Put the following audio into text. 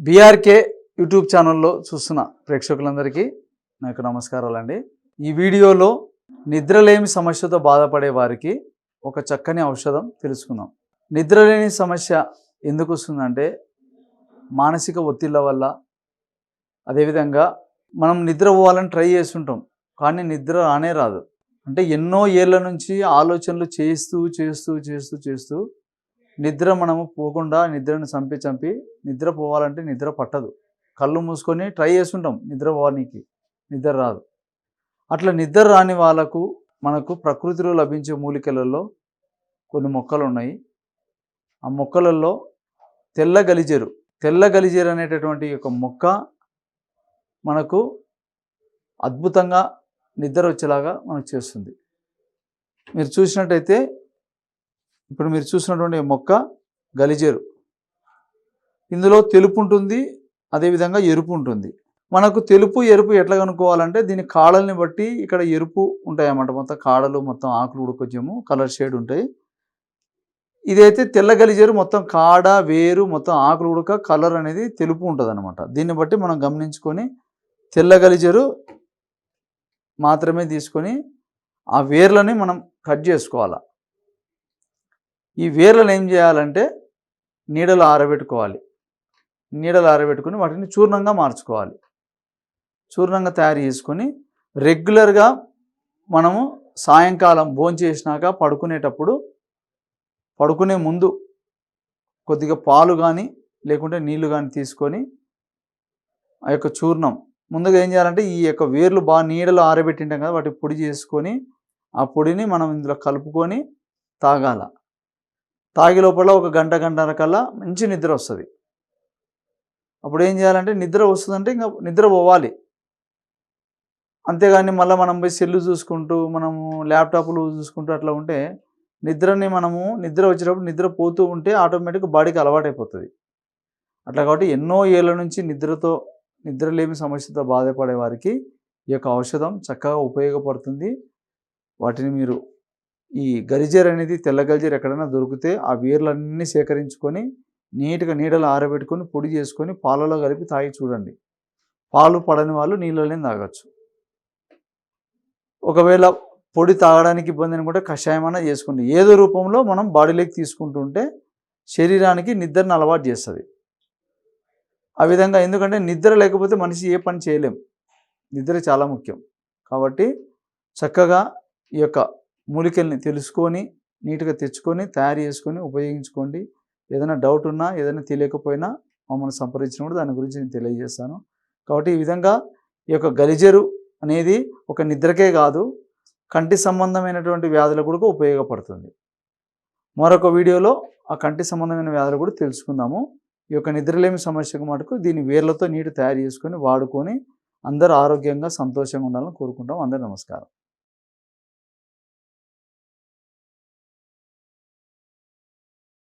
BRK YouTube ఛానల్లో చూస్తున్న ప్రేక్షకులందరికీ నాకు నమస్కారాలండి. ఈ వీడియోలో నిద్రలేమి సమస్యతో బాధపడే వారికి ఒక చక్కని ఔషధం తెలుసుకుందాం. నిద్రలేని సమస్య ఎందుకు వస్తుందంటే మానసిక ఒత్తిళ్ళ వల్ల, అదేవిధంగా మనం నిద్ర పోవాలని ట్రై చేస్తుంటాం, కానీ నిద్ర రానే రాదు. అంటే ఎన్నో ఏళ్ళ నుంచి ఆలోచనలు చేస్తూ నిద్ర మనము పోకుండా నిద్రను చంపి నిద్ర పోవాలంటే నిద్ర పట్టదు. కళ్ళు మూసుకొని ట్రై చేస్తుంటాం నిద్ర పోవడానికి, నిద్ర రాదు. అట్లా నిద్ర రాని వాళ్ళకు మనకు ప్రకృతిలో లభించే మూలికలలో కొన్ని మొక్కలు ఉన్నాయి. ఆ మొక్కలలో తెల్ల గలిజేరు అనేటటువంటి ఒక మొక్క మనకు అద్భుతంగా నిద్ర వచ్చేలాగా మనకు చేస్తుంది. మీరు చూసినట్టయితే ఇప్పుడు మీరు చూసినటువంటి మొక్క గలిజేరు, ఇందులో తెలుపు ఉంటుంది, అదేవిధంగా ఎరుపు ఉంటుంది. మనకు తెలుపు ఎరుపు ఎట్లా కనుక్కోవాలంటే దీని కాడల్ని బట్టి ఇక్కడ ఎరుపు ఉంటాయి అన్నమాట. మొత్తం కాడలు, మొత్తం ఆకులు కూడా కొంచెము కలర్ షేడ్ ఉంటాయి. ఇదైతే తెల్ల గలిజేరు మొత్తం కాడ, వేరు, మొత్తం ఆకులు ఉడక కలర్ అనేది తెలుపు ఉంటుంది అనమాట. దీన్ని బట్టి మనం గమనించుకొని తెల్ల గలిజేరు మాత్రమే తీసుకొని ఆ వేర్లని మనం కట్ చేసుకోవాలి. ఈ వేర్లను ఏం చేయాలంటే నీడలో ఆరబెట్టుకోవాలి. నీడలో ఆరబెట్టుకొని వాటిని చూర్ణంగా మార్చుకోవాలి. చూర్ణంగా తయారు చేసుకొని రెగ్యులర్గా మనము సాయంకాలం భోంచేసినాక పడుకునే ముందు కొద్దిగా పాలు కానీ లేకుంటే నీళ్లు కానీ తీసుకొని ఆ యొక్క చూర్ణం ముందుగా ఏం చేయాలంటే ఈ యొక్క వేర్లు బాగా నీడలో ఆరబెట్టింటాం కదా, వాటి పొడి చేసుకొని ఆ పొడిని మనం ఇందులో కలుపుకొని తాగాల. తాగే లోపల ఒక గంటన్నర కల్లా మంచి నిద్ర వస్తుంది. అప్పుడు ఏం చేయాలంటే నిద్ర వస్తుందంటే ఇంకా నిద్ర పోవాలి. అంతేగాని మళ్ళీ మనం పోయి సెల్లు చూసుకుంటూ మనము ల్యాప్టాప్లు చూసుకుంటూ అట్లా ఉంటే నిద్ర వచ్చేటప్పుడు నిద్ర పోతూ ఉంటే ఆటోమేటిక్గా బాడీకి అలవాటైపోతుంది. అట్లా కాబట్టి ఎన్నో ఏళ్ళ నుంచి నిద్రలేమి సమస్యతో బాధపడే వారికి ఈ యొక్క ఔషధం చక్కగా ఉపయోగపడుతుంది. వాటిని మీరు ఈ గలిజేరు అనేది తెల్ల గలిజేరు ఎక్కడైనా దొరికితే ఆ వేర్లన్నీ సేకరించుకొని నీట్గా నీడలో ఆరబెట్టుకొని పొడి చేసుకొని పాలలో కలిపి తాగి చూడండి. పాలు పడని వాళ్ళు నీళ్ళనే తాగొచ్చు. ఒకవేళ పొడి తాగడానికి ఇబ్బంది అనుకుంటే కషాయం అన్నా చేసుకోండి. ఏదో రూపంలో మనం బాడీలోకి తీసుకుంటుంటే శరీరానికి నిద్రను అలవాటు చేస్తుంది. ఆ విధంగా, ఎందుకంటే నిద్ర లేకపోతే మనిషి ఏ పని చేయలేం. నిద్ర చాలా ముఖ్యం. కాబట్టి చక్కగా ఈ యొక్క మూలికల్ని తెలుసుకొని నీట్గా తెచ్చుకొని తయారు చేసుకొని ఉపయోగించుకోండి. ఏదైనా డౌట్ ఉన్నా, ఏదైనా తెలియకపోయినా మమ్మల్ని సంప్రదించినప్పుడు దాని గురించి నేను తెలియజేస్తాను. కాబట్టి ఈ విధంగా ఈ యొక్క గలిజేరు అనేది ఒక నిద్రకే కాదు, కంటి సంబంధమైనటువంటి వ్యాధులకు కూడా ఉపయోగపడుతుంది. మరొక వీడియోలో ఆ కంటి సంబంధమైన వ్యాధులు కూడా తెలుసుకుందాము. ఈ యొక్క నిద్రలేమి సమస్యకు మటుకు దీని వేర్లతో నీటి తయారు చేసుకొని వాడుకొని అందరూ ఆరోగ్యంగా సంతోషంగా ఉండాలని కోరుకుంటాం. అందరూ నమస్కారం.